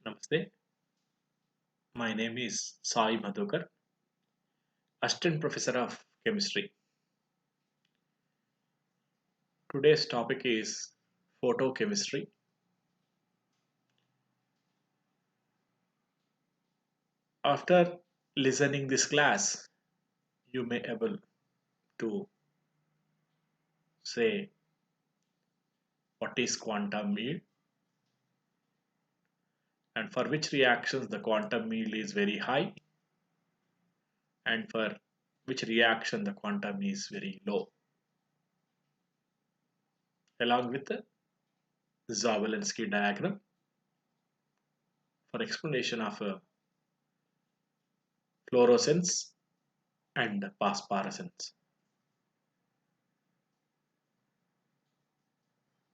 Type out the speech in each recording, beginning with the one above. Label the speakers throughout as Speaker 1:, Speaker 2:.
Speaker 1: Namaste. My name is Sai Madhukar, Assistant Professor of Chemistry. Today's topic is photochemistry. After listening this class, you may able to say what is quantum field and for which reactions the quantum field is very high and for which reaction the quantum is very low, along with the Zawolinsky diagram for explanation of fluorescence and phosphorescence.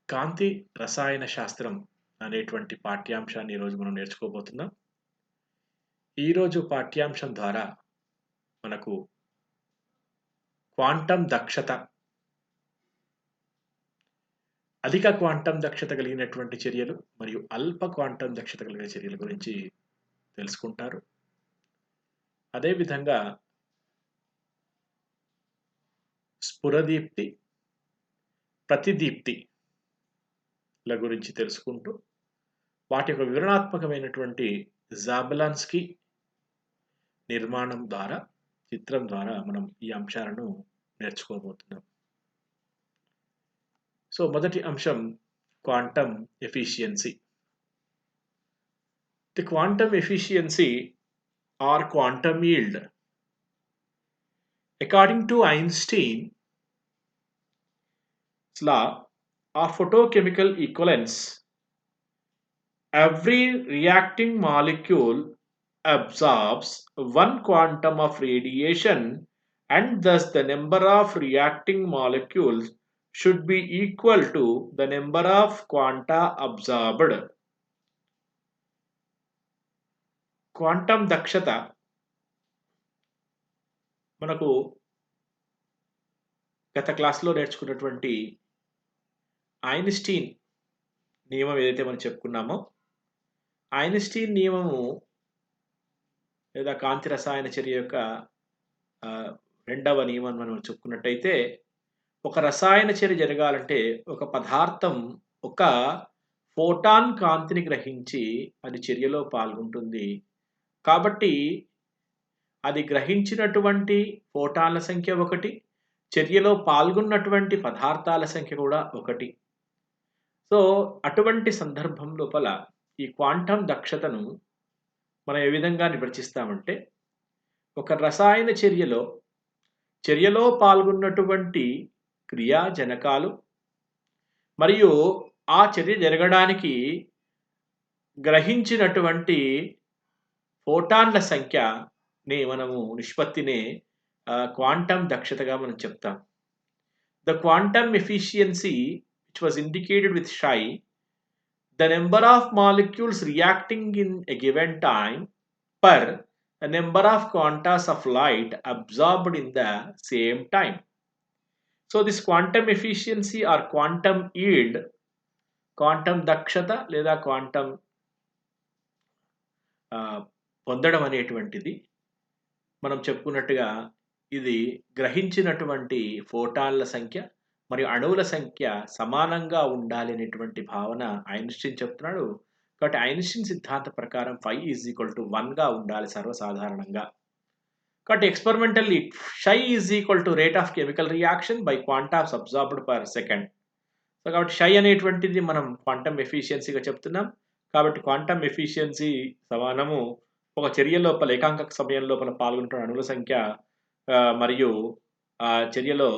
Speaker 1: కాంతి రసాయన శాస్త్రం అనేటువంటి పాఠ్యాంశాన్ని ఈరోజు మనం నేర్చుకోబోతున్నాం. ఈరోజు పాఠ్యాంశం ద్వారా మనకు quantum దక్షత, అధిక క్వాంటం దక్షత కలిగినటువంటి చర్యలు మరియు అల్ప క్వాంటం దక్షత కలిగిన చర్యల గురించి తెలుసుకుంటారు. అదేవిధంగా స్ఫురదీప్తి, ప్రతిదీప్తి గురించి తెలుసుకుంటూ వాటి యొక్క వివరణాత్మకమైనటువంటి జాబలాన్స్కీ నిర్మాణం ద్వారా, చిత్రం ద్వారా మనం ఈ అంశాలను నేర్చుకోబోతున్నాం. సో మొదటి అంశం quantum efficiency. The quantum efficiency are quantum yield, according to Einstein's law of photochemical equivalence, every reacting molecule absorbs one quantum of radiation and thus the number of reacting molecules should be equal to the number of quanta absorbed. Quantum దక్షత మనకు గత క్లాస్లో నేర్చుకున్నటువంటి Einstein నియమం ఏదైతే మనం చెప్పుకున్నామో, Einstein నియమము లేదా కాంతి రసాయన చర్య యొక్క రెండవ నియమం మనం చెప్పుకున్నట్టయితే, ఒక రసాయన చర్య జరగాలంటే ఒక పదార్థం ఒక ఫోటాన్ కాంతిని గ్రహించి అది చర్యలో పాల్గొంటుంది. కాబట్టి అది గ్రహించినటువంటి ఫోటాన్ల సంఖ్య ఒకటి, చర్యలో పాల్గొన్నటువంటి పదార్థాల సంఖ్య కూడా ఒకటి. సో అటువంటి సందర్భం లోపల ఈ క్వాంటం దక్షతను మనం ఏ విధంగా నిర్వచిస్తామంటే, ఒక రసాయన చర్యలో పాల్గొన్నటువంటి క్రియాజనకాలు మరియు ఆ చర్య జరగడానికి గ్రహించినటువంటి ఫోటాన్ల సంఖ్యని మనము నిష్పత్తినే క్వాంటం దక్షతగా మనం చెప్తాం. The quantum efficiency which was indicated with psi, the number of molecules reacting in a given time per the number of quantas of light absorbed in the same time. So this quantum efficiency or quantum yield, quantum dakshata లేదా quantum పొందడం అనేటువంటిది మనం చెప్పుకున్నట్టుగా ఇది గ్రహించినటువంటి ఫోటాన్ల సంఖ్య మరియు అణువుల సంఖ్య సమానంగా ఉండాలి అనేటువంటి భావన ఐన్స్టీన్ చెప్తున్నాడు. కాబట్టి ఐన్స్టీన్ సిద్ధాంత ప్రకారం phi is equal to 1గా ఉండాలి సర్వసాధారణంగా. కాబట్టి experimentally psi is equal to rate of chemical reaction by quantas absorbed per second. So కాబట్టి psi అనేటువంటిది మనం క్వాంటం ఎఫిషియన్సీగా చెప్తున్నాం. కాబట్టి క్వాంటం ఎఫిషియన్సీ సమానము ఒక చర్య లోపల ఏకాంక సమయం లోపల పాల్గొంటున్న అణువుల సంఖ్య మరియు చర్యలో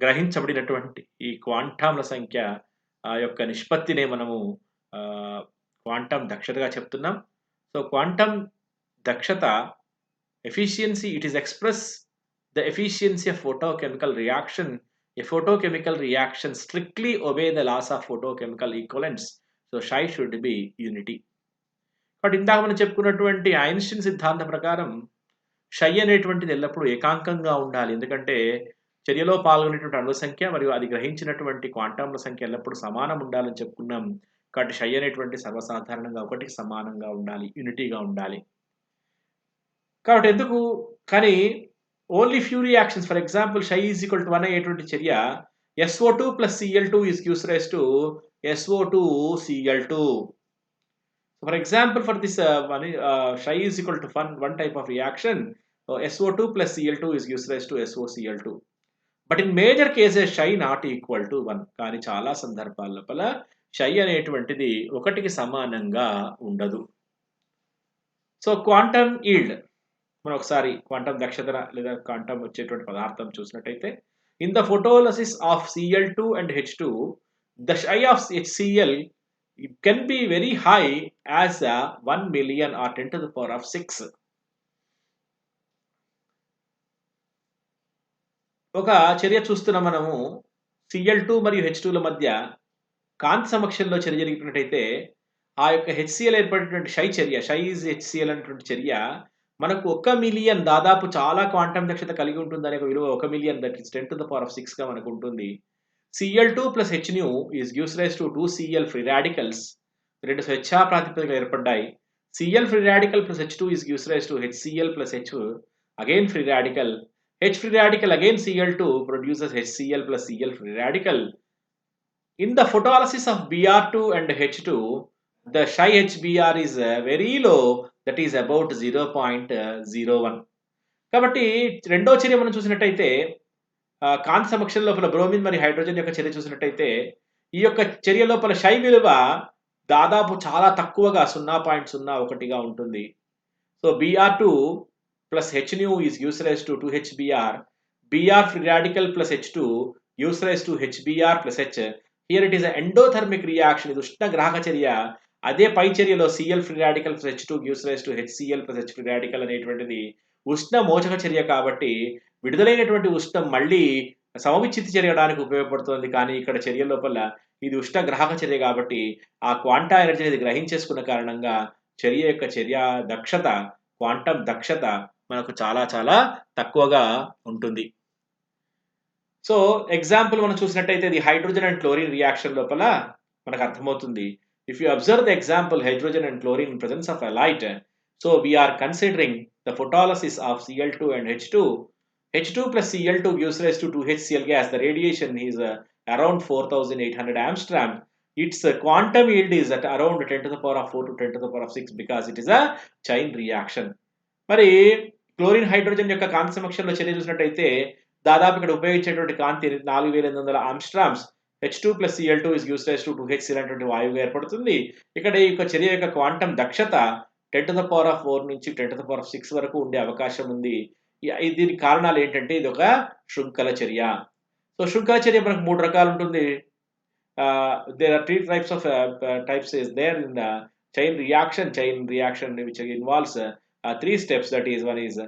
Speaker 1: గ్రహించబడినటువంటి ఈ క్వాంటంల సంఖ్య యొక్క నిష్పత్తినే మనము క్వాంటం దక్షతగా చెప్తున్నాం. సో క్వాంటం దక్షత efficiency, it is express the efficiency of photochemical reaction. A photochemical reaction strictly obey the laws of photochemical equivalence. So psi should be unity. But ఇందాక మనం చెప్పుకున్నటువంటి ఐన్స్టీన్ సిద్ధాంతం ప్రకారం psi అనేటువంటిది ఎల్లప్పుడూ ఏకాంకంగా ఉండాలి. ఎందుకంటే చర్యలో పాల్గొనేటువంటి అణువుల సంఖ్య మరియు అది గ్రహించినటువంటి క్వాంటంల సంఖ్య ఎల్లప్పుడూ సమానం ఉండాలని చెప్పుకున్నాం. కాబట్టి షై అనేటువంటి సర్వసాధారణంగా ఒకటికి సమానంగా ఉండాలి. యూనిటీగా ఉండాలి. కాబట్టి ఎందుకు కానీ only few reactions for example phi is equal to 1 అయ్యేటువంటి చర్య SO2 plus Cl2 is gives rise to SO2 Cl2. For example, for this Psi is equal to one type of reaction, SO2 plus Cl2 is gives rise to SOCl2. But in major cases, Psi not equal to 1. కానీ చాలా సందర్భాల లోపల Psi అనేటువంటిది ఒకటికి సమానంగా ఉండదు. So quantum yield మనం ఒకసారి క్వాంటమ్ దక్షత లేదా క్వాంటమ్ వచ్చేటువంటి పదార్థం చూసినట్టయితే in the photolysis of Cl2 and H2 the Psi of HCl it can be very high as 1 million or 10 to the power of 6. ఒక చర్య చూస్తున్న మనము Cl2 మరియు H2ల మధ్య కాంతి సమక్షంలో చర్య జరిగినట్టయితే ఆ యొక్క HCl ఏర్పడినటువంటి షై ఈజ్ HCl అనేటువంటి చర్య మనకు 1 మిలియన్ దాదాపు చాలా క్వాంటమ్ దక్షత కలిగి ఉంటుంది అనే విలువ 1 million that is 10 to the power of 6 గా మనకు ఉంటుంది. Cl2 plus Hnu is gives rise to 2 Cl free radicals. రెండు స్వేచ్ఛా ప్రాతిపదికలు ఏర్పడ్డాయి. Cl free radical plus H2 is gives rise to HCl plus H again free radical. H free radical again Cl2 produces HCl plus Cl free radical. In the photolysis of Br2 and H2, the Psi HBr is very low, that is about 0.01. కాబట్టి రెండో చర్య మనం చూసినట్టయితే కాంతి సమక్షం లోపల bromine మరియు hydrogen యొక్క చర్య చూసినట్టయితే ఈ యొక్క చర్య లోపల షై విలువ దాదాపు చాలా తక్కువగా 0.01గా ఉంటుంది. So Br2 plus Hnu is gives rise to 2HBr. Br free radical plus H2 gives rise to HBr plus H. Here it is an endothermic reaction. ఇది ఉష్ణ గ్రాహక చర్య. అదే పై చర్యలో Cl free radical plus H2 gives rise to HCl plus H free radical అనేటువంటిది ఉష్ణ మోచక చర్య కాబట్టి విడుదలైనటువంటి ఉష్ణం మళ్ళీ సమవిచ్ఛిత్తి జరగడానికి ఉపయోగపడుతుంది. కానీ ఇక్కడ చర్య లోపల ఇది ఉష్ణ గ్రాహక చర్య కాబట్టి ఆ క్వాంటా ఎనర్జీని గ్రహించేసుకున్న కారణంగా చర్య యొక్క చర్య దక్షత క్వాంటమ్ దక్షత మనకు చాలా చాలా తక్కువగా ఉంటుంది. సో ఎగ్జాంపుల్ మనం చూసినట్టయితే ఇది హైడ్రోజన్ అండ్ క్లోరిన్ రియాక్షన్ లోపల మనకు అర్థమవుతుంది. If you observe the example hydrogen and chlorine in presence of a light, so we're considering the photolysis of Cl2 and H2. H2 plus Cl2 gives rise to 2HCl gas. The radiation is around 4800 Angstrom. Its quantum yield is at around 10 to the power of 4 to 10 to the power of 6 because it is a chain reaction. మరి chlorine hydrogen యొక్క కాంతి సమక్షంలో చర్య చూసినట్టయితే దాదాపు ఇక్కడ ఉపయోగించేటువంటి కాంతి 4800 ఆమ్స్ట్రామ్స్. H2 plus Cl2 is gives rise to 2HCl అనేటువంటి వాయువుగా ఏర్పడుతుంది. ఇక్కడ ఈ యొక్క చర్య యొక్క క్వాంటమ్ దక్షత 10 to the power of 4 నుంచి 10 to the power of 6 వరకు ఉండే అవకాశం ఉంది. దీనికి కారణాలు ఏంటంటే ఇది ఒక శృంఖల చర్య. సో శృంఖల చర్య మనకు 3 రకాలు ఉంటుంది. there are 3 types is there in the chain reaction which involves 3 steps, that is one is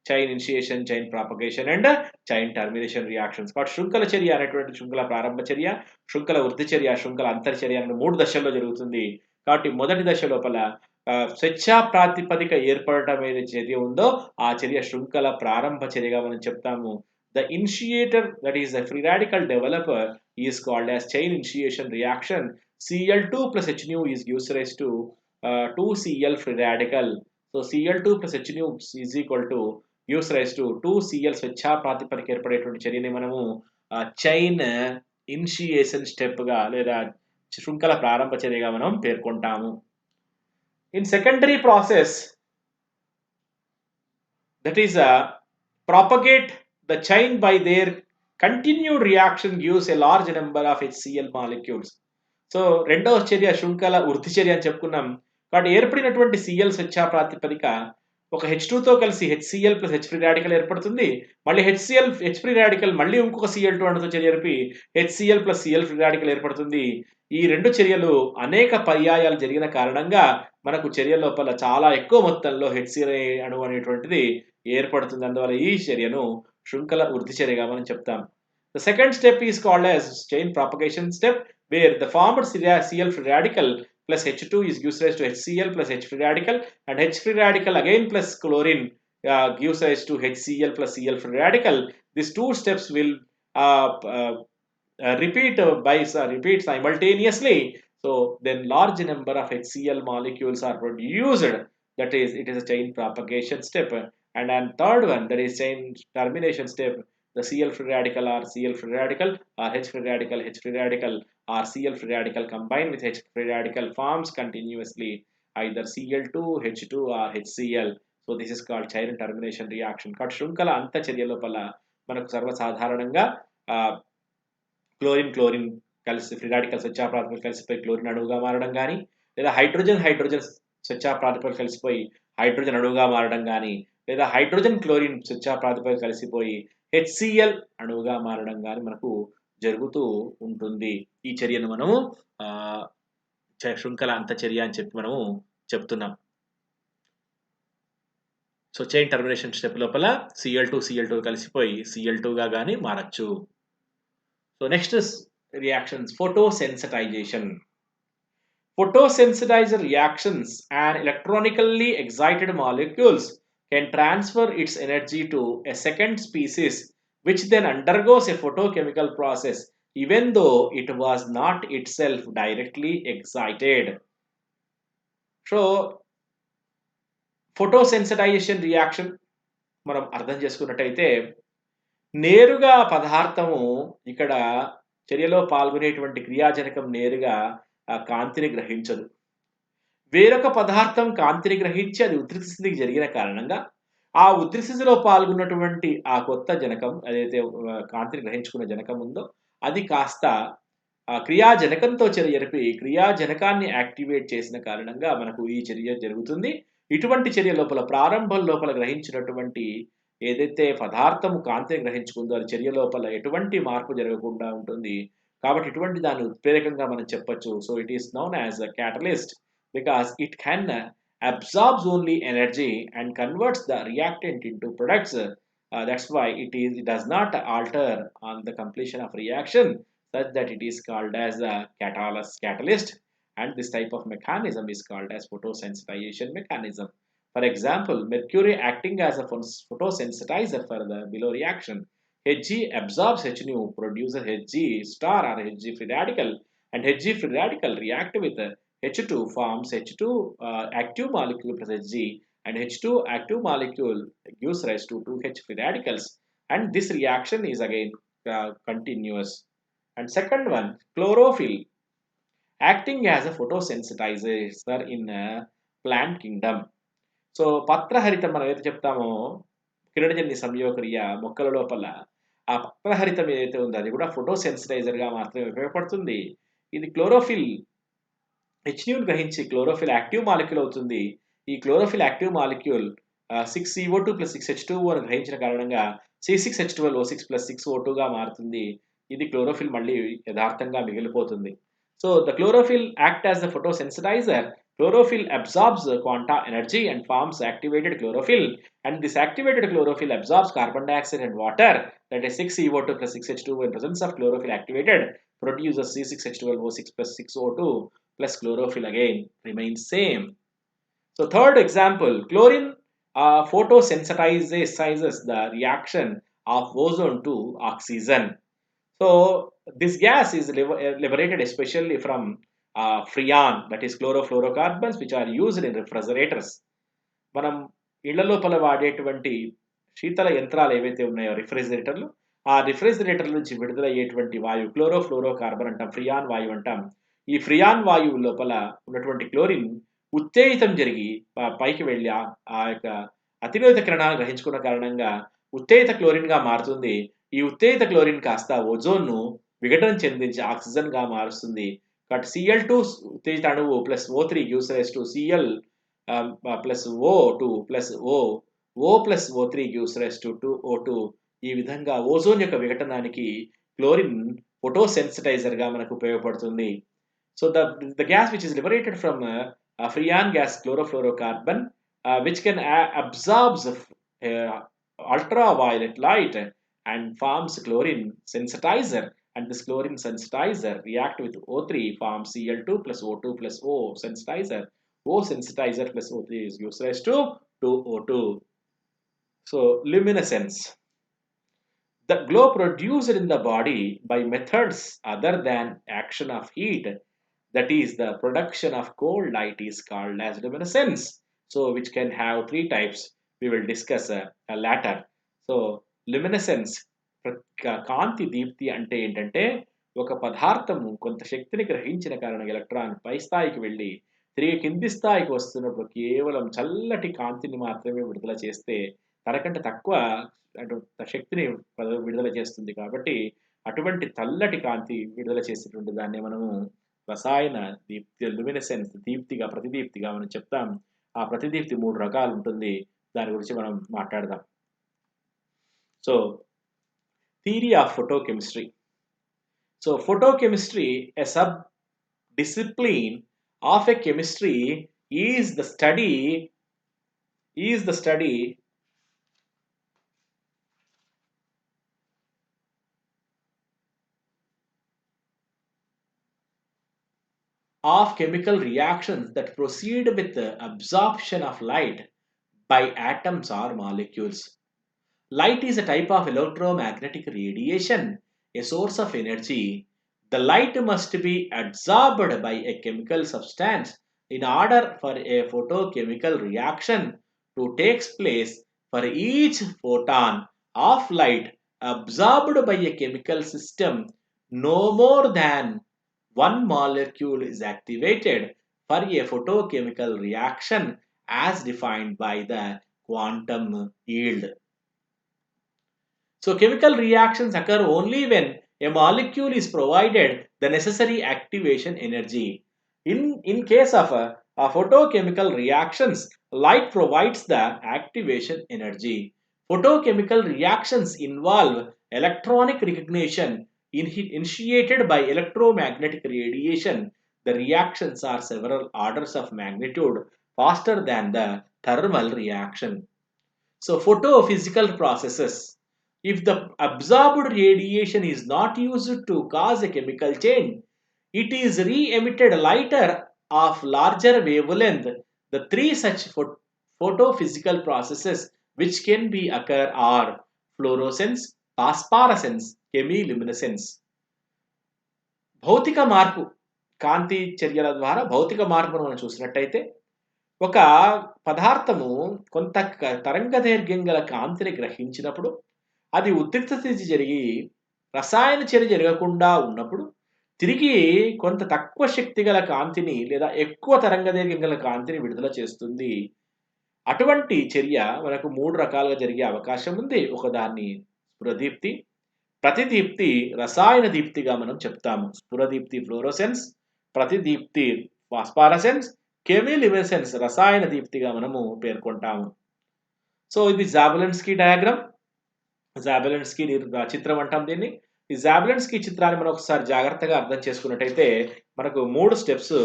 Speaker 1: chain initiation, chain propagation and chain termination reactions. కాబట్టి శృంఖల చర్య అనేటువంటి శృంఖల ప్రారంభ చర్య, శృంఖల వృద్ధి చర్య, శృంఖల అంతర్చర్య అనే 3 దశల్లో జరుగుతుంది. కాబట్టి మొదటి దశ లోపల స్వేచ్ఛా ప్రాతిపదిక ఏర్పడటం ఏదైతే చర్య ఉందో ఆ చర్య శృంఖల ప్రారంభ చర్యగా మనం చెప్తాము. The initiator, that is the free radical developer, is called as chain initiation reaction. Cl2 plus Hnu is gives rise to 2Cl free radical. So Cl2 plus Hnu is equal to gives rise to 2Cl స్వేచ్ఛా ప్రాతిపదిక ఏర్పడేటువంటి చర్యని మనము chain initiation step గా లేదా శృంఖల ప్రారంభ చర్యగా మనం పేర్కొంటాము. In secondary process, that is propagate the chain by their continued reaction gives a large number of HCl molecules. So రెండవ చర్య శృంఖల వృద్ధి చర్య అని చెప్పుకున్నాం. కాబట్టి ఏర్పడినటువంటి Cl స్వేచ్ఛా ప్రాతిపదిక ఒక H2తో కలిసి HCl plus H free radical ఏర్పడుతుంది. మళ్ళీ H free radical మళ్ళీ ఇంకొక Cl2 అణుతో చర్య జరిపి HCl plus Cl free radical ఏర్పడుతుంది. ఈ రెండు చర్యలు అనేక పర్యాయాలు జరిగిన కారణంగా మనకు చర్య లోపల చాలా ఎక్కువ మొత్తంలో HCl అణువు అనేటువంటిది ఏర్పడుతుంది. అందువల్ల ఈ చర్యను శృంఖల వృద్ధి చర్యగా మనం చెప్తాం. The second step is called as chain propagation step, where the formed Cl free radical plus H2 is gives rise to HCl plus H free radical, and H free radical again plus chlorine gives rise to HCl plus Cl free radical. These two steps will repeat simultaneously. So then large number of HCl molecules are produced. That is, it is a chain propagation step. And then third one, that is chain termination step. The Cl free radical or Cl free radical or H free radical, H free radical or Cl free radical combined with H free radical forms continuously either Cl2, H2 or HCl. So this is called chain termination reaction. కాబట్టి శృంఖల అంత చర్య లోపల మనకు సర్వసాధారణంగా chlorine కలిసి free radical స్వచ్ఛా ప్రాతిపదికన కలిసిపోయి chlorine అణువుగా మారడం కానీ, లేదా హైడ్రోజన్ స్వచ్ఛా ప్రాతిపదికన కలిసిపోయి హైడ్రోజన్ అణువుగా మారడం కానీ, లేదా హైడ్రోజన్ క్లోరిన్ స్వచ్ఛా ప్రాతిపదికన కలిసిపోయి HCl అణువుగా మారడం కానీ మనకు జరుగుతూ ఉంటుంది. ఈ చర్యను మనము శృంఖల అంతచర్య అని చెప్పి మనము చెప్తున్నాం. సో చైన్ టర్మినేషన్ స్టెప్ లోపల Cl2 కలిసిపోయి Cl2 గా కానీ మారచ్చు. So next is reactions, photosensitization. Photosensitizer reactions and electronically excited molecules can transfer its energy to a second species which then undergoes a photochemical process even though it was not itself directly excited. So photosensitization reaction మనం అర్థం చేసుకున్నట్టయితే నేరుగా పదార్థము ఇక్కడ చర్యలో పాల్గొనేటువంటి క్రియాజనకం నేరుగా కాంతిని గ్రహించదు. వేరొక పదార్థం కాంతిని గ్రహించి అది ఉద్రిక్త స్థితికి జరిగిన కారణంగా ఆ ఉద్రిక్త స్థితిలో పాల్గొన్నటువంటి ఆ కొత్త జనకం ఏదైతే కాంతిని గ్రహించుకున్న జనకం ఉందో అది కాస్త క్రియాజనకంతో చర్య జరిపి క్రియాజనకాన్ని యాక్టివేట్ చేసిన కారణంగా మనకు ఈ చర్య జరుగుతుంది. ఇటువంటి చర్య లోపల ప్రారంభం లోపల గ్రహించినటువంటి ఏదైతే పదార్థము కాంతిని గ్రహించుకుందో అది చర్య లోపల ఎటువంటి మార్పు జరగకుండా ఉంటుంది. కాబట్టి ఇటువంటి దాన్ని ఉత్ప్రేరకంగా మనం చెప్పొచ్చు. So it is known as a catalyst because it can absorbs only energy and converts the reactant into products. That's why it does not alter on the completion of reaction such that it is called as a catalyst, and this type of mechanism is called as photosensitization mechanism. For example, mercury acting as a photosensitizer for the below reaction. Hg absorbs Hnu, produces Hg star or Hg free radical, and Hg free radical react with H2, forms H2 active molecule plus Hg, and H2 active molecule gives rise to 2H free radicals, and this reaction is again continuous. And second one, chlorophyll acting as a photosensitizer in plant kingdom. So పత్రహరితం మనం ఏదైతే చెప్తామో కిరణజన్య సంయోగక్రియ మొక్కల లోపల ఆ పత్రహరితం ఏదైతే ఉందో అది కూడా ఫోటోసెన్సిటైజర్గా మాత్రమే ఉపయోగపడుతుంది. ఇది క్లోరోఫిల్ హెచ్న్యూని గ్రహించి క్లోరోఫిల్ యాక్టివ్ మాలిక్యూల్ అవుతుంది. ఈ chlorophyll active molecule 6CO2 + 6H2O అని గ్రహించిన కారణంగా C6H12O6 + 6O2గా మారుతుంది. ఇది క్లోరోఫిల్ మళ్ళీ యథార్థంగా మిగిలిపోతుంది. So the chlorophyll act as the photosensitizer. Chlorophyll absorbs quanta energy and forms activated chlorophyll, and this activated chlorophyll absorbs carbon dioxide and water, that is 6CO2 + 6H2O. In presence of chlorophyll activated produces C6H12O6 + 6O2 plus chlorophyll again remains same. So third example, chlorine photosensitizes the reaction of ozone to oxygen. So this gas is liberated especially from freon, that is chlorofluorocarbons, which are used in refrigerators. మనం ఇళ్ల లోపల వాడేటువంటి శీతల యంత్రాలు ఏవైతే ఉన్నాయో రిఫ్రిజిరేటర్లు, ఆ refrigerator నుంచి విడుదలయ్యేటువంటి వాయువు క్లోరోఫ్లోరోకార్బన్ అంటాం, ఫ్రియాన్ వాయువు అంటాం. ఈ ఫ్రియాన్ వాయువు లోపల ఉన్నటువంటి క్లోరిన్ ఉత్తేజితం జరిగి పైకి వెళ్ళి ఆ యొక్క అతివేద కిరణాలను గ్రహించుకున్న కారణంగా ఉత్తేజిత క్లోరిన్గా మారుతుంది. ఈ ఉత్తేజిత క్లోరిన్ కాస్త ఓజోన్ను విఘటన చెందించి ఆక్సిజన్గా మారుస్తుంది. కాబట్టి Cl2 ఉత్తేజిత అణువు plus O3 gives rise to Cl plus O2 plus O plus O3 gives rise to 2O2. ఈ విధంగా ఓజోన్ యొక్క విఘటనానికి క్లోరిన్ ఫోటోసెన్సిటైజర్గా మనకు ఉపయోగపడుతుంది. So the gas which is liberated from Freon gas chlorofluorocarbon which can absorbs ultraviolet light and forms chlorine sensitizer, and this chlorine sensitizer react with O3, forms Cl2 plus O2 plus O sensitizer. O sensitizer plus O3 gives rise to 2O2. So luminescence, the glow produced in the body by methods other than action of heat that is the production of cold light is called as luminescence. So which can have three types. We will discuss later. So luminescence కాంతి దీప్తి అంటే ఏంటంటే ఒక పదార్థము కొంత శక్తిని గ్రహించిన కారణంగా electron పై స్థాయికి వెళ్ళి తిరిగి కింది స్థాయికి వస్తున్నప్పుడు కేవలం చల్లటి కాంతిని మాత్రమే విడుదల చేస్తే తనకంటే తక్కువ అటు శక్తిని విడుదల చేస్తుంది కాబట్టి అటువంటి చల్లటి కాంతి విడుదల చేసేటువంటి దాన్ని మనము రసాయన దీప్తి లుమినెసెన్స్ దీప్తిగా ప్రతిదీప్తిగా మనం చెప్తాం. ఆ ప్రతిదీప్తి 3 రకాలు ఉంటుంది. దాని గురించి మనం మాట్లాడదాం. So theory of photochemistry. So photochemistry, a sub-discipline of a chemistry, is the study of chemical reactions that proceed with the absorption of light by atoms or molecules. Light is a type of electromagnetic radiation, a source of energy. The light must be absorbed by a chemical substance in order for a photochemical reaction to take place. For each photon of light absorbed by a chemical system, no more than one molecule is activated for a photochemical reaction as defined by the quantum yield. So chemical reactions occur only when a molecule is provided the necessary activation energy. In case of photochemical reactions, light provides the activation energy. Photochemical reactions involve electronic recognition initiated by electromagnetic radiation. The reactions are several orders of magnitude faster than the thermal reaction. So photophysical processes. If the absorbed radiation is not used to cause a chemical change, it is re-emitted lighter of larger wavelength. The three such photophysical processes which can be occur are fluorescence, phosphorescence, chemiluminescence. భౌతిక మార్పు, కాంతి చర్యల ద్వారా భౌతిక మార్పును మనం చూసినట్టయితే ఒక పదార్థము కొంత తరంగదైర్ఘ్యం గల కాంతిని గ్రహించినప్పుడు అది ఉద్రిక్త స్థితి జరిగి రసాయన చర్య జరగకుండా ఉన్నప్పుడు తిరిగి కొంత తక్కువ శక్తి గల కాంతిని లేదా ఎక్కువ తరంగదైర్ఘ్యం గల కాంతిని విడుదల చేస్తుంది. అటువంటి చర్య మనకు 3 రకాలుగా జరిగే అవకాశం ఉంది. ఒకదాన్ని స్ఫురదీప్తి, ప్రతిదీప్తి, రసాయన దీప్తిగా మనం చెప్తాము. స్ఫురదీప్తి ఫ్లోరోసెన్స్, ప్రతిదీప్తి ఫాస్ఫారసెన్స్, కెమిలుమినెసెన్స్ రసాయన దీప్తిగా మనము పేర్కొంటాము. సో ఇది జాబెలిన్స్కీ డయాగ్రామ్, జాబెలిన్స్కీ చిత్రం అంటాం దీన్ని. ఈ జాబెలిన్స్కీ చిత్రాన్ని మనం ఒకసారి జాగ్రత్తగా అర్థం చేసుకున్నట్టయితే మనకు 3 స్టెప్స్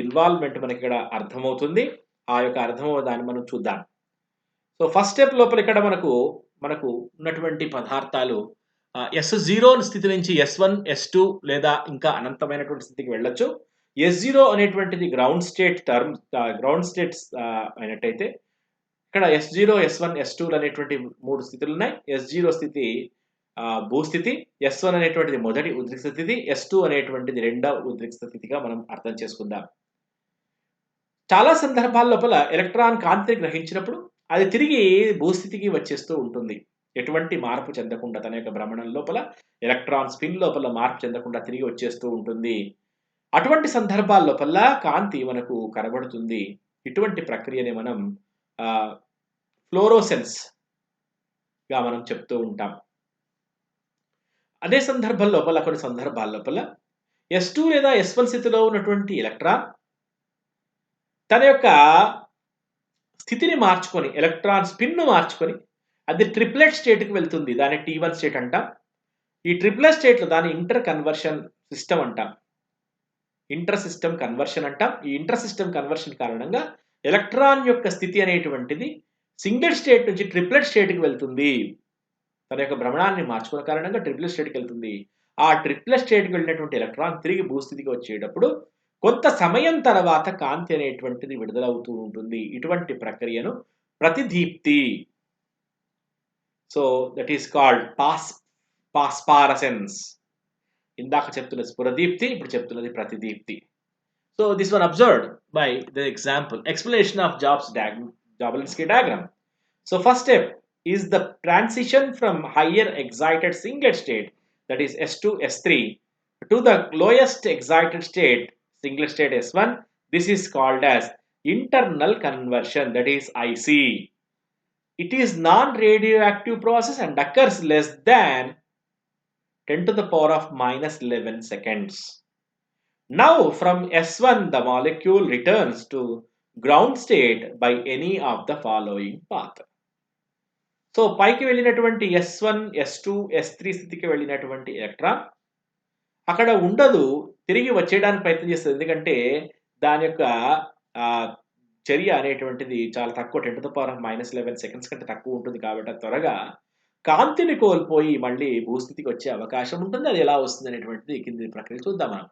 Speaker 1: ఇన్వాల్వ్మెంట్ మనకి ఇక్కడ అర్థమవుతుంది. ఆ యొక్క దాన్ని మనం చూద్దాం. సో ఫస్ట్ స్టెప్ లోపల ఇక్కడ మనకు ఉన్నటువంటి పదార్థాలు S0 స్థితి నుంచి S1, S2 లేదా ఇంకా అనంతమైనటువంటి స్థితికి వెళ్ళొచ్చు. S0 అనేటువంటిది గ్రౌండ్ స్టేట్స్ అయినట్టయితే ఇక్కడ S0, S1, S2 అనేటువంటి 3 స్థితులు ఉన్నాయి. S0 స్థితి భూస్థితి, S1 అనేటువంటిది మొదటి ఉద్రిక్త స్థితి, S2 అనేటువంటిది రెండవ ఉద్రిక్త స్థితిగా మనం అర్థం చేసుకుందాం. చాలా సందర్భాల లోపల ఎలక్ట్రాన్ కాంతిని గ్రహించినప్పుడు అది తిరిగి భూస్థితికి వచ్చేస్తూ ఉంటుంది. ఎటువంటి మార్పు చెందకుండా తన యొక్క భ్రమణం లోపల ఎలక్ట్రాన్ స్పిన్ లోపల మార్పు చెందకుండా తిరిగి వచ్చేస్తూ ఉంటుంది. అటువంటి సందర్భాల లోపల కాంతి మనకు కనబడుతుంది. ఇటువంటి ప్రక్రియని మనం ఫ్లోరోసెన్స్ గా మనం చెప్తూ ఉంటాం. అదే సందర్భం లోపల కొన్ని సందర్భాల లోపల S2 లేదా S1 స్థితిలో ఉన్నటువంటి ఎలక్ట్రాన్ తన యొక్క స్థితిని మార్చుకొని ఎలక్ట్రాన్ స్పిన్ను మార్చుకొని అది ట్రిప్లెట్ స్టేట్కి వెళ్తుంది. దాన్ని T1 స్టేట్ అంటాం. ఈ ట్రిప్లెట్ స్టేట్లో దాన్ని ఇంటర్ కన్వర్షన్ సిస్టమ్ అంటాం. ఇంటర్ సిస్టమ్ కన్వర్షన్ అంటాం. ఈ ఇంటర్ సిస్టమ్ కన్వర్షన్ కారణంగా ఎలక్ట్రాన్ యొక్క స్థితి అనేటువంటిది సింగిల్ స్టేట్ నుంచి ట్రిప్లెట్ స్టేట్కి వెళ్తుంది. తన యొక్క భ్రమణాన్ని మార్చుకున్న కారణంగా ట్రిప్లెట్ స్టేట్కి వెళ్తుంది. ఆ ట్రిప్లెట్ స్టేట్కి వెళ్ళినటువంటి ఎలక్ట్రాన్ తిరిగి భూస్థితికి వచ్చేటప్పుడు కొంత సమయం తర్వాత కాంతి అనేటువంటిది విడుదలవుతూ ఉంటుంది. ఇటువంటి ప్రక్రియను ప్రతిదీప్తి, సో దట్ ఈస్ కాల్డ్ ఫాస్ఫారసెన్స్. ఇందాక చెప్తున్నది స్ఫురదీప్తి, ఇప్పుడు చెప్తున్నది ప్రతిదీప్తి. So this one observed by the example explanation of Jabotinsky diagram. So first step is the transition from higher excited singlet state, that is S2 S3, to the lowest excited state singlet state S1. This is called as internal conversion, that is IC. It is non-radioactive process and occurs less than 10 to the power of minus 11 seconds. Now from S1 the molecule returns to ground state by any of the following path. So పైకి వెళ్ళినటువంటి S1 S2 S3 స్థితికి వెళ్ళినటువంటి electron అక్కడ ఉండదు, తిరిగి వచ్చేయడానికి ప్రయత్నం చేస్తుంది. ఎందుకంటే దాని యొక్క చర్య అనేటువంటిది చాలా తక్కువ, 10 to the power of minus 11 seconds కంటే తక్కువ ఉంటుంది కాబట్టి త్వరగా కాంతిని కోల్పోయి మళ్ళీ భూస్థితికి వచ్చే అవకాశం ఉంటుంది. అది ఎలా వస్తుంది అనేటువంటిది కింది ప్రక్రియ చూద్దాం మనం.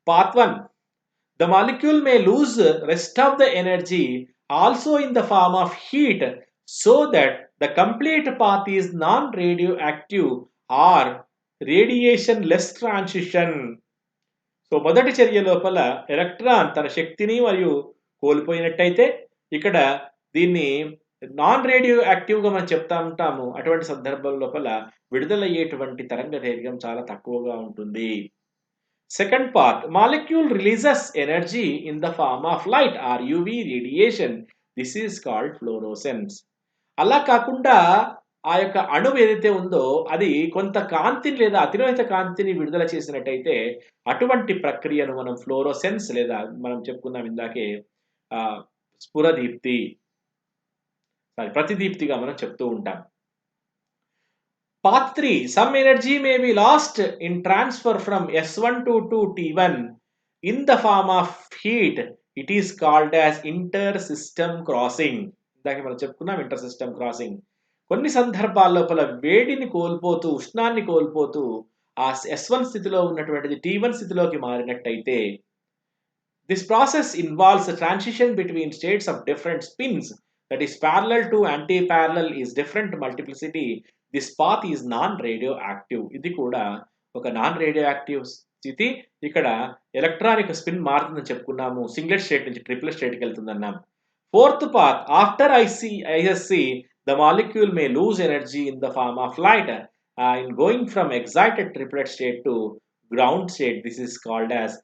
Speaker 1: Path 1. The molecule may lose rest of the energy also in the form of heat, so that the complete path is non-radioactive or radiation-less transition. So మొదటి చర్య లోపల ఎలక్ట్రాన్ తన శక్తిని మరియు కోల్పోయినట్టయితే ఇక్కడ దీన్ని నాన్ రేడియో యాక్టివ్గా మనం చెప్తా ఉంటాము. అటువంటి సందర్భం లోపల విడుదలయ్యేటువంటి తరంగ దైర్ఘ్యం చాలా తక్కువగా ఉంటుంది. Second part, molecule releases energy in the form of light or UV radiation. This is called fluorescence. అలా కాకుండా ఆ యొక్క అణువు ఏదైతే ఉందో అది కొంత కాంతిని లేదా అతిలోహిత కాంతిని విడుదల చేసినట్టయితే అటువంటి ప్రక్రియను మనం ఫ్లోరోసెన్స్ లేదా మనం చెప్పుకున్నాం ఇందాకే స్ఫురదీప్తి ప్రతిదీప్తిగా మనం చెప్తూ ఉంటాం. Path 3. Some energy may be lost in transfer from S1 to T1 in the form of heat. It is called as inter-system crossing. ఇందాక మనం చెప్పుకున్నాం ఇంటర్-సిస్టమ్ క్రాసింగ్. కొన్ని సందర్భాల లోపల వేడిని కోల్పోతూ ఉష్ణాన్ని కోల్పోతూ ఆ S1 స్థితిలో ఉన్నటువంటిది T1 స్థితిలోకి మారినట్టయితే this process involves a transition between states of different spins, that is parallel to anti-parallel is different multiplicity. This path is non radio active. ఇది కూడా ఒక నాన్ రేడియో యాక్టివ్ స్థితి. ఇక్కడ ఎలక్ట్రానిక్ స్పిన్ మారుతుందని చెప్పుకున్నాము, సింగిల్ స్టేట్ నుంచి triple స్టేట్కి వెళ్తుందన్నాం. Fourth path, after ISC the molecule may lose energy in the form of light in going from excited triplet state to ground state. This is called as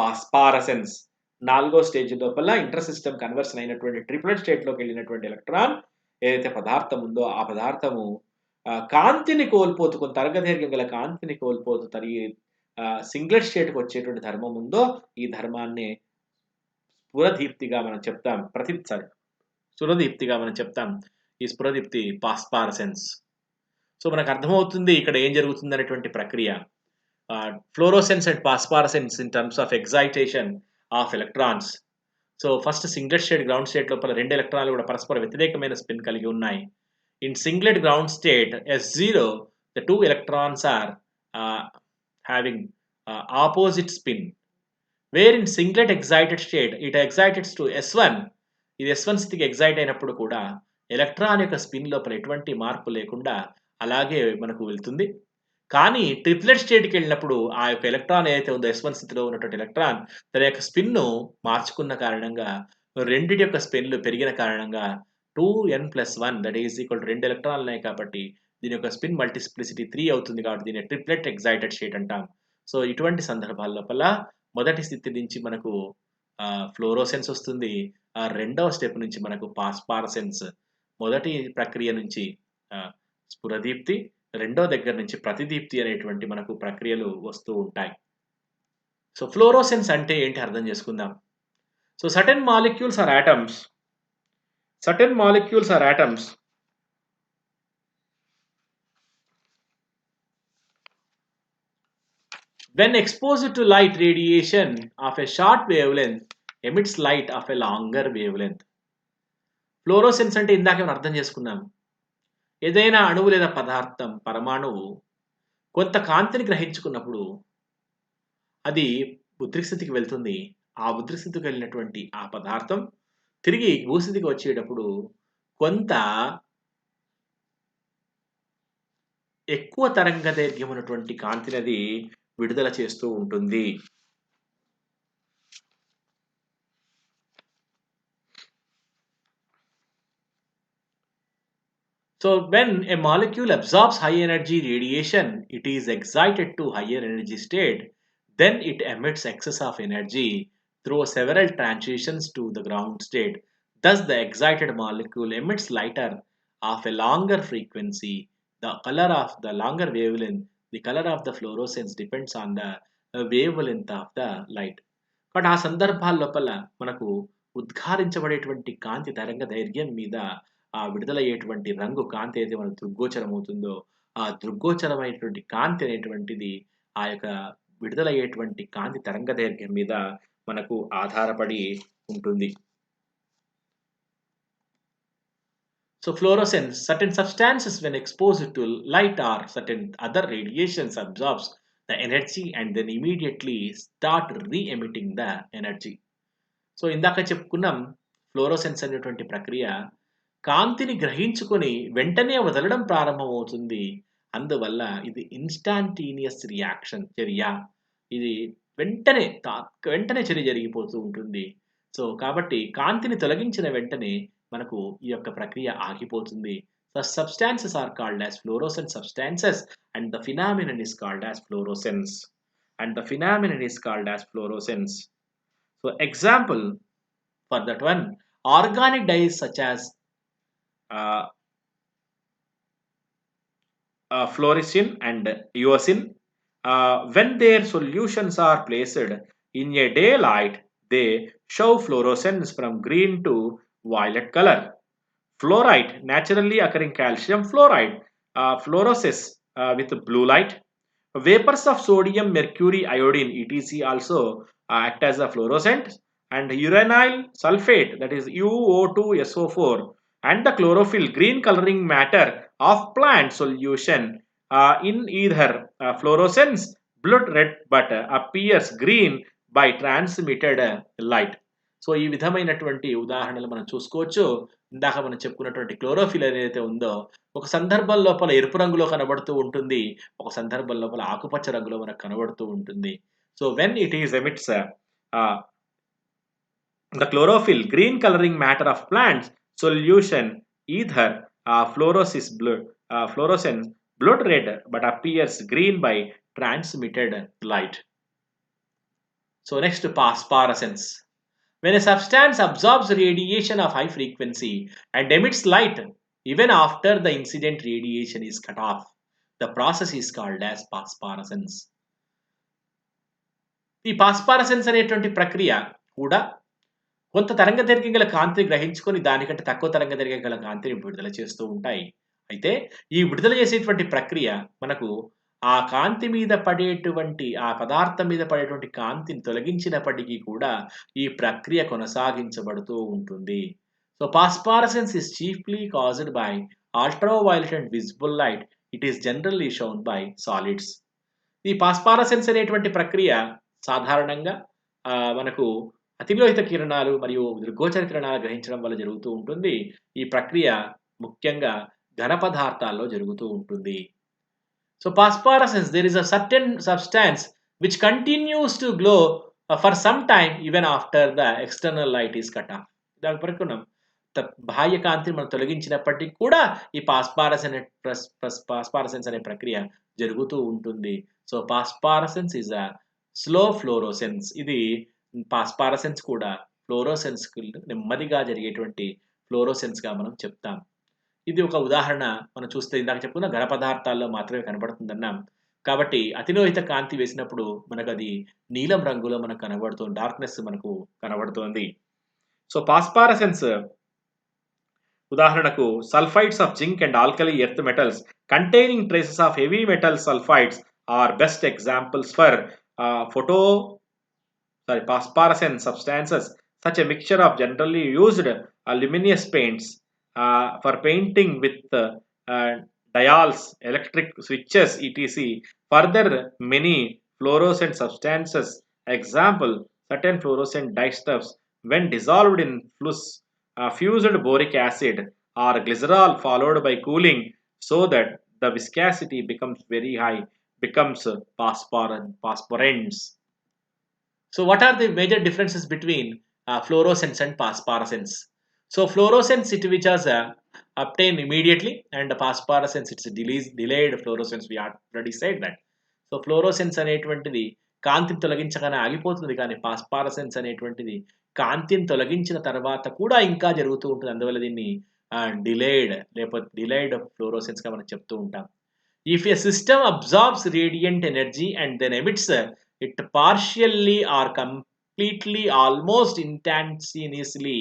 Speaker 1: phosphorescence. నాలుగో stage లోపల inter system conversion అయినటువంటి ట్రిపులెట్ స్టేట్లోకి వెళ్ళినటువంటి electron ఏదైతే పదార్థం ఉందో ఆ పదార్థము కాంతిని కోల్పోతూ కొంత తరంగదైర్ఘ్యం గల కాంతిని కోల్పోతూ తరిగి సింగిల్ స్టేట్కి వచ్చేటువంటి ధర్మం ఉందో ఈ ధర్మాన్ని స్ఫురదీప్తిగా మనం చెప్తాం. స్ఫురదీప్తిగా మనం చెప్తాం. ఈ స్ఫురదీప్తి పాస్పారసెన్స్. సో మనకు అర్థమవుతుంది ఇక్కడ ఏం జరుగుతుంది అనేటువంటి ప్రక్రియ. Fluorescence and phosphorescence in terms of excitation of electrons. So first single state ground state లోపల రెండు ఎలక్ట్రాన్లు కూడా పరస్పర వ్యతిరేకమైన స్పిన్ కలిగి ఉన్నాయి. In singlet ground state S0, the two electrons are having opposite spin. Where in singlet excited state, it excited to S1. ఇది S1 స్థితికి ఎగ్జైట్ అయినప్పుడు కూడా ఎలక్ట్రాన్ యొక్క స్పిన్ లోపల ఎటువంటి మార్పు లేకుండా అలాగే మనకు వెళ్తుంది. కానీ ట్రిప్లెట్ స్టేట్కి వెళ్ళినప్పుడు ఆ యొక్క ఎలక్ట్రాన్ ఏదైతే ఉందో S1 స్థితిలో ఉన్నటువంటి ఎలక్ట్రాన్ తన యొక్క స్పిన్ను మార్చుకున్న కారణంగా రెండింటి యొక్క స్పిన్లు పెరిగిన కారణంగా 2n+1 that is equal to 2 ఎలక్ట్రాన్లు ఉన్నాయి కాబట్టి దీని యొక్క స్పిన్ మల్టిప్లిసిటీ 3 అవుతుంది కాబట్టి దీన్ని ట్రిప్లెట్ ఎగ్జైటెడ్ స్టేట్ అంటాం. సో ఇటువంటి సందర్భాల లోపల మొదటి స్థితి నుంచి మనకు ఫ్లోరోసెన్స్ వస్తుంది. రెండవ స్టెప్ నుంచి మనకు పాస్పారసెన్స్, మొదటి ప్రక్రియ నుంచి స్ఫురదీప్తి, రెండో దగ్గర నుంచి ప్రతిదీప్తి అనేటువంటి మనకు ప్రక్రియలు వస్తూ ఉంటాయి. సో ఫ్లోరోసెన్స్ అంటే ఏంటి అర్థం చేసుకుందాం. So certain molecules are atoms. Certain molecules are atoms when exposed to light radiation of a short wavelength emits light of a longer wavelength. Fluorescence అంటే ఇందాక మనం అర్థం చేసుకున్నాం. ఏదైనా అణువు లేదా పదార్థం పరమాణువు కొంత కాంతిని గ్రహించుకున్నప్పుడు అది ఉద్రిక్త స్థితికి వెళ్తుంది. ఆ ఉద్రిక్త స్థితికి వెళ్ళినటువంటి ఆ పదార్థం తిరిగి భూస్థితికి వచ్చేటప్పుడు కొంత ఎక్కువ తరంగదైర్ఘ్యం ఉన్నటువంటి కాంతిని అది విడుదల చేస్తూ ఉంటుంది. So when a molecule absorbs high energy radiation, it is excited to higher energy state, then it emits excess of energy through several transitions to the ground state. Thus the excited molecule emits lighter of a longer frequency. The color of the longer wavelength, the color of the fluorescence depends on the wavelength of the light. But ఆ సందర్భాల లోపల మనకు ఉద్ఘారించబడేటువంటి కాంతి తరంగ దైర్ఘ్యం మీద ఆ విడుదలయ్యేటువంటి రంగు కాంతి ఏదైతే మనకు దృగ్గోచరం అవుతుందో, ఆ దృగ్గోచరమైనటువంటి కాంతి అనేటువంటిది ఆ యొక్క విడుదలయ్యేటువంటి కాంతి తరంగ దైర్ఘ్యం మీద మనకు ఆధారపడి ఉంటుంది. So fluorescence, certain substances when exposed to light or certain other radiations absorbs the energy and then immediately start re-emitting the energy. So ఇందాక చెప్పుకున్నాం ఫ్లోరోసెన్స్ అనేటువంటి ప్రక్రియ కాంతిని గ్రహించుకొని వెంటనే వదలడం ప్రారంభమవుతుంది. అందువల్ల ఇది ఇన్‌స్టాంటేనియస్ రియాక్షన్ చర్య. ఇది వెంటనే వెంటనే చర్య జరిగిపోతూ ఉంటుంది. సో, కాబట్టి కాంతిని తొలగించిన వెంటనే మనకు ఈ యొక్క ప్రక్రియ ఆగిపోతుంది. The substances are called as fluorescent substances and the phenomenon is called as fluorescence. And the phenomenon is called as fluorescence. So example for that one, organic dyes such as uh, fluorescein and eosin, when their solutions are placed in a daylight, they show fluorescence from green to violet color. Fluoride, naturally occurring calcium fluoride, fluoresces with blue light. Vapors of sodium, mercury, iodine, etc. also act as a fluorescent, and uranyl sulfate, that is UO2SO4, and the chlorophyll, green coloring matter of plant solution in either fluorescence, blood red, but appears green by transmitted light. So ఈ విధమైనటువంటి ఉదాహరణలు మనం చూసుకోవచ్చు. ఇందాక మనం చెప్పుకున్నటువంటి chlorophyll ఏదైతే ఉందో ఒక సందర్భం లోపల ఎరుపు రంగులో కనబడుతూ ఉంటుంది. ఒక సందర్భం లోపల ఆకుపచ్చ రంగులో మనకు కనబడుతూ ఉంటుంది. So when it is emits the chlorophyll, green coloring matter of plants solution, either fluorescence blood red but appears green by transmitted light. So next, phosphorescence. When a substance absorbs radiation of high frequency and emits light even after the incident radiation is cut off, the process is called as phosphorescence. ఈ పాస్పారసెన్స్ అనేటువంటి ప్రక్రియ కూడా కొంత తరంగ దైర్ఘ్యం గల కాంతిని గ్రహించుకొని దానికంటే తక్కువ తరంగ దైర్ఘ్యం గల కాంతిని విడుదల చేస్తూ ఉంటాయి. అయితే ఈ విడుదల చేసేటువంటి ప్రక్రియ మనకు ఆ కాంతి మీద పడేటువంటి ఆ పదార్థం మీద పడేటువంటి కాంతిని తొలగించినప్పటికీ కూడా ఈ ప్రక్రియ కొనసాగించబడుతూ ఉంటుంది. So phosphorescence is chiefly caused by ultraviolet and visible light. It is generally shown by solids. ఈ phosphorescence అనేటువంటి ప్రక్రియ సాధారణంగా మనకు అతిలోహిత కిరణాలు మరియు దృగ్గోచర కిరణాలు గ్రహించడం వల్ల జరుగుతూ ఉంటుంది. ఈ ప్రక్రియ ముఖ్యంగా ఘన పదార్థాల్లో జరుగుతూ ఉంటుంది. So phosphorescence, there is a certain substance which continues to glow for some time even after the external light is cut off. దాని ప్రకారం బాహ్య కాంతిని మనం తొలగించినప్పటికీ కూడా ఈ పాస్పారసెన్స్ అనే ప్రక్రియ జరుగుతూ ఉంటుంది. So phosphorescence is a slow fluorescence. ఇది పాస్పారసెన్స్ కూడా ఫ్లోరోసెన్స్ నెమ్మదిగా జరిగేటువంటి ఫ్లోరోసెన్స్గా మనం చెప్తాం. ఇది ఒక ఉదాహరణ మనం చూస్తే ఇందాక చెప్పుకున్న ఘన పదార్థాల్లో మాత్రమే కనబడుతుందన్నాం. కాబట్టి అతిలోహిత కాంతి వేసినప్పుడు మనకు అది నీలం రంగులో మనకు కనబడుతుంది, డార్క్నెస్ మనకు కనబడుతోంది. సో పాస్పారసెన్స్ ఉదాహరణకు sulphides of zinc and alkali earth metals containing traces of heavy metal sulphides are best examples for phosphorescent substances. Such a mixture of generally used luminous paints for painting with diols, electric switches, etc. Further, many fluorescent substances, example, certain fluorescent dyestuffs, when dissolved in fused boric acid or glycerol followed by cooling so that the viscosity becomes very high, becomes phosphorants. So what are the major differences between fluorescence and phosphorescence? So fluorescence it which has obtained immediately, and phosphorescence it's delayed fluorescence. We already said that. So fluorescence అనేటువంటిది కాంతిని తొలగించగానే ఆగిపోతుంది, కానీ ఫాస్ఫారసెన్స్ అనేటువంటిది కాంతిని తొలగించిన తర్వాత కూడా ఇంకా జరుగుతూ ఉంటుంది. అందువల్ల దీన్ని డిలేడ్ లేకపోతే డిలేడ్ ఫ్లోరోసెన్స్గా మనం చెప్తూ ఉంటాం. If a system absorbs radiant energy and then emits it partially or completely almost instantaneously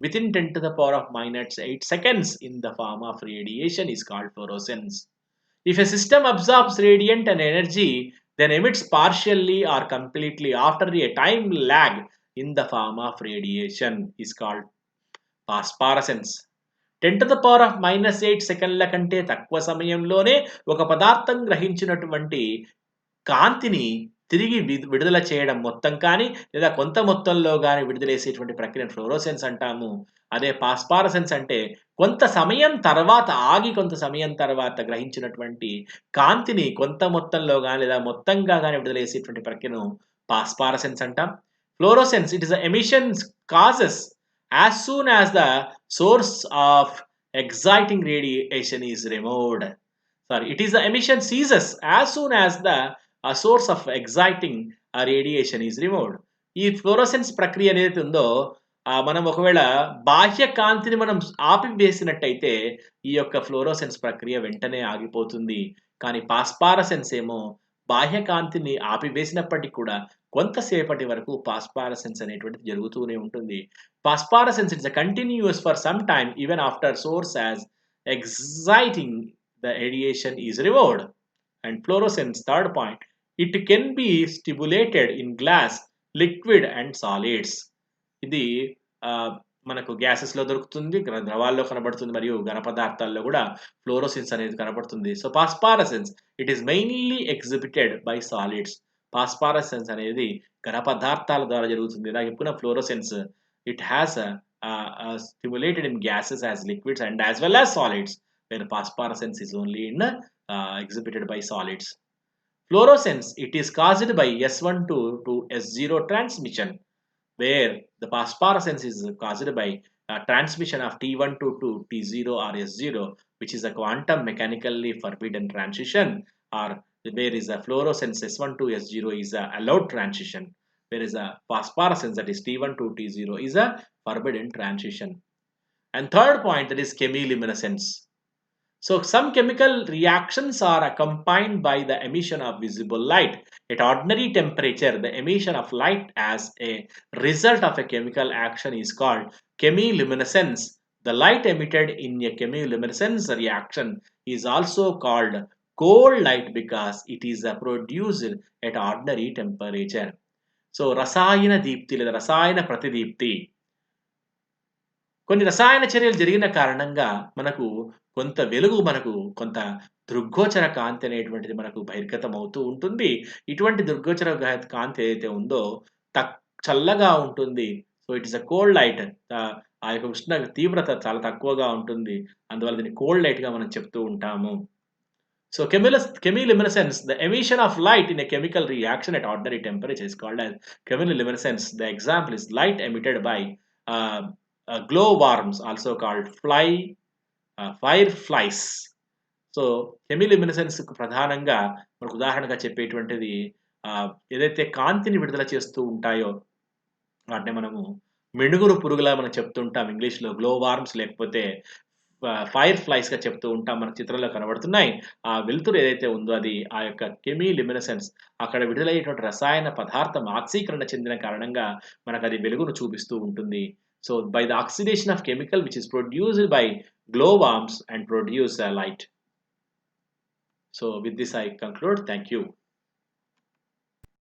Speaker 1: within 10 to the power of minus 8 seconds in the form of radiation is called fluorescence. If a system absorbs radiant and energy then emits partially or completely after a time lag in the form of radiation is called phosphorescence. 10 to the power of minus 8 సెకండ్ల కంటే తక్కువ సమయంలోనే ఒక పదార్థం గ్రహించినటువంటి కాంతిని తిరిగి విడుదల చేయడం మొత్తం కానీ లేదా కొంత మొత్తంలో కానీ విడుదలేసేటువంటి ప్రక్రియను ఫ్లోరోసెన్స్ అంటాము. అదే ఫాస్ఫారసెన్స్ అంటే కొంత సమయం తర్వాత ఆగి కొంత సమయం తర్వాత గ్రహించినటువంటి కాంతిని కొంత మొత్తంలో కానీ లేదా మొత్తంగా కానీ విడుదలేసేటువంటి ప్రక్రియను ఫాస్ఫారసెన్స్ అంటాం. Fluorescence it is the emissions causes as soon as the source of exciting radiation is removed. Sorry, it is the emission ceases as soon as the source of exciting radiation is removed. ఈ fluorescence ప్రక్రియ ఏదైతే ఉందో మనం ఒకవేళ బాహ్య కాంతిని మనం ఆపివేసినట్టయితే ఈ యొక్క ఫ్లోరోసెన్స్ ప్రక్రియ వెంటనే ఆగిపోతుంది. కానీ ఫాస్ఫారసెన్స్ ఏమో బాహ్య కాంతిని ఆపివేసినప్పటికీ కూడా కొంతసేపటి వరకు ఫాస్ఫారసెన్స్ అనేటువంటిది జరుగుతూనే ఉంటుంది. Phosphorescence is continuous for some time even after source as exciting the radiation is removed. And fluorescence, third point, it can be stimulated in glass, liquid and solids. ఇది మనకు గ్యాసెస్లో దొరుకుతుంది, ద్రవాల్లో కనబడుతుంది, మరియు ఘన పదార్థాల్లో కూడా ఫ్లోరోసెన్స్ అనేది కనబడుతుంది. So phosphorescence it is mainly exhibited by solids. Phosphorescence అనేది ఘన పదార్థాల ద్వారా జరుగుతుంది. ఇలా చెప్పుకున్న fluorescence it has stimulated in gases as liquids and as well as solids, where phosphorescence is only in exhibited by solids. Fluorescence it is caused by S1 to S0 transmission, where the phosphorescence is caused by transmission of T1 to T0 or S0, which is a quantum mechanically forbidden transition, or where is a fluorescence S1 to S0 is a allowed transition. There is a phosphorescence that is T1 to T0 is a forbidden transition. And third point, that is chemiluminescence. So some chemical reactions are accompanied by the emission of visible light. At ordinary temperature, the emission of light as a result of a chemical action is called chemiluminescence. The light emitted in a chemiluminescence reaction is also called cold light because it is produced at ordinary temperature. So రసాయన దీప్తి లేదా రసాయన ప్రతిదీప్తి, కొన్ని రసాయన చర్యలు జరిగిన కారణంగా మనకు కొంత వెలుగు, మనకు కొంత దృగ్గోచర కాంతి అనేటువంటిది మనకు బహిర్గతం అవుతూ ఉంటుంది. ఇటువంటి దృగ్గోచర కాంతి ఏదైతే ఉందో చల్లగా ఉంటుంది. So it is a cold light. ఆ యొక్క ఉష్ణ తీవ్రత చాలా తక్కువగా ఉంటుంది, అందువల్ల దీన్ని కోల్డ్ లైట్గా మనం చెప్తూ ఉంటాము. So chemiluminescence, the emission of light in a chemical reaction at ordinary temperature is called as chemiluminescence. The example is light emitted by glowworms, also called fireflies. So chemiluminescence ప్రధానంగా మనకు ఉదాహరణగా చెప్పేటువంటిది ఏదైతే కాంతిని విడుదల చేస్తూ ఉంటాయో వాటిని మనము మిణుగురు పురుగులా మనం చెప్తుంటాం ఇంగ్లీష్లో, గ్లో వార్మ్స్ లేకపోతే ఫైర్ ఫ్లైస్గా చెప్తూ ఉంటాం. మనకు చిత్రంలో కనబడుతున్నాయి. ఆ వెలుతురు ఏదైతే ఉందో అది ఆ యొక్క కెమిలుమినెసెన్స్, అక్కడ విడుదలయ్యేటువంటి రసాయన పదార్థం ఆక్సీకరణ చెందిన కారణంగా మనకు అది వెలుగును చూపిస్తూ ఉంటుంది. So by the oxidation of chemical which is produced by glow worms and produce light. So with this I conclude. Thank you.